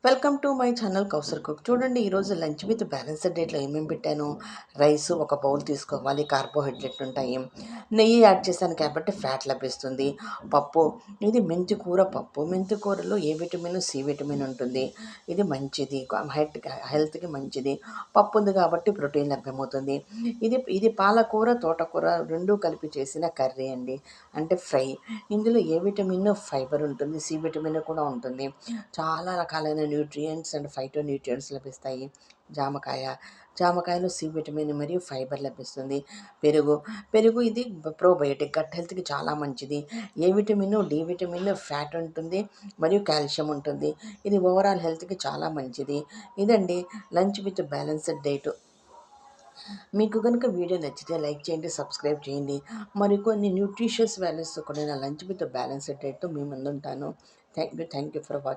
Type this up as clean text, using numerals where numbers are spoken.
Welcome to my channel Kausar cook. చూడండి, ఈరోజు lunch with balanced డేట్లో ఏమేమి పెట్టాను. రైస్ ఒక బౌల్ తీసుకోవాలి, కార్బోహైడ్రేట్ ఉంటాయి. నెయ్యి యాడ్ చేశాను కాబట్టి ఫ్యాట్ లభిస్తుంది. పప్పు, ఇది మెంతి కూర పప్పు. మెంతి కూరలో ఏ విటమిన్, సి విటమిన్ ఉంటుంది. ఇది మంచిది, హెల్త్కి మంచిది. పప్పు ఉంది కాబట్టి ప్రోటీన్ లభ్యమవుతుంది. ఇది పాలకూర, తోటకూర రెండు కలిపి చేసిన కర్రీ అండి, అంటే ఫ్రై. ఇందులో ఏ విటమిన్, ఫైబర్ ఉంటుంది, సి విటమిన్ కూడా ఉంటుంది. చాలా రకాలైన న్యూట్రియంట్స్ అండ్ ఫైటో న్యూట్రియంట్స్ లభిస్తాయి. జామకాయలో సి విటమిన్ మరియు ఫైబర్ లభిస్తుంది. పెరుగు ఇది ప్రోబయోటిక్, గట్ హెల్త్కి చాలా మంచిది. A vitamin, D vitamin, fat ఉంటుంది మరియు కాల్షియం ఉంటుంది. ఇది ఓవరాల్ హెల్త్కి చాలా మంచిది. ఇదండి లంచ్ విత్ బ్యాలెన్స్డ్ డైట్. మీకు కనుక వీడియో నచ్చితే లైక్ చేయండి, సబ్స్క్రైబ్ చేయండి. మరికొన్ని న్యూట్రిషియస్ వాల్యూస్తో కూడిన లంచ్ విత్ బ్యాలెన్స్డ్ డైట్తో మీ ముందుంటాను. Thank you for watching.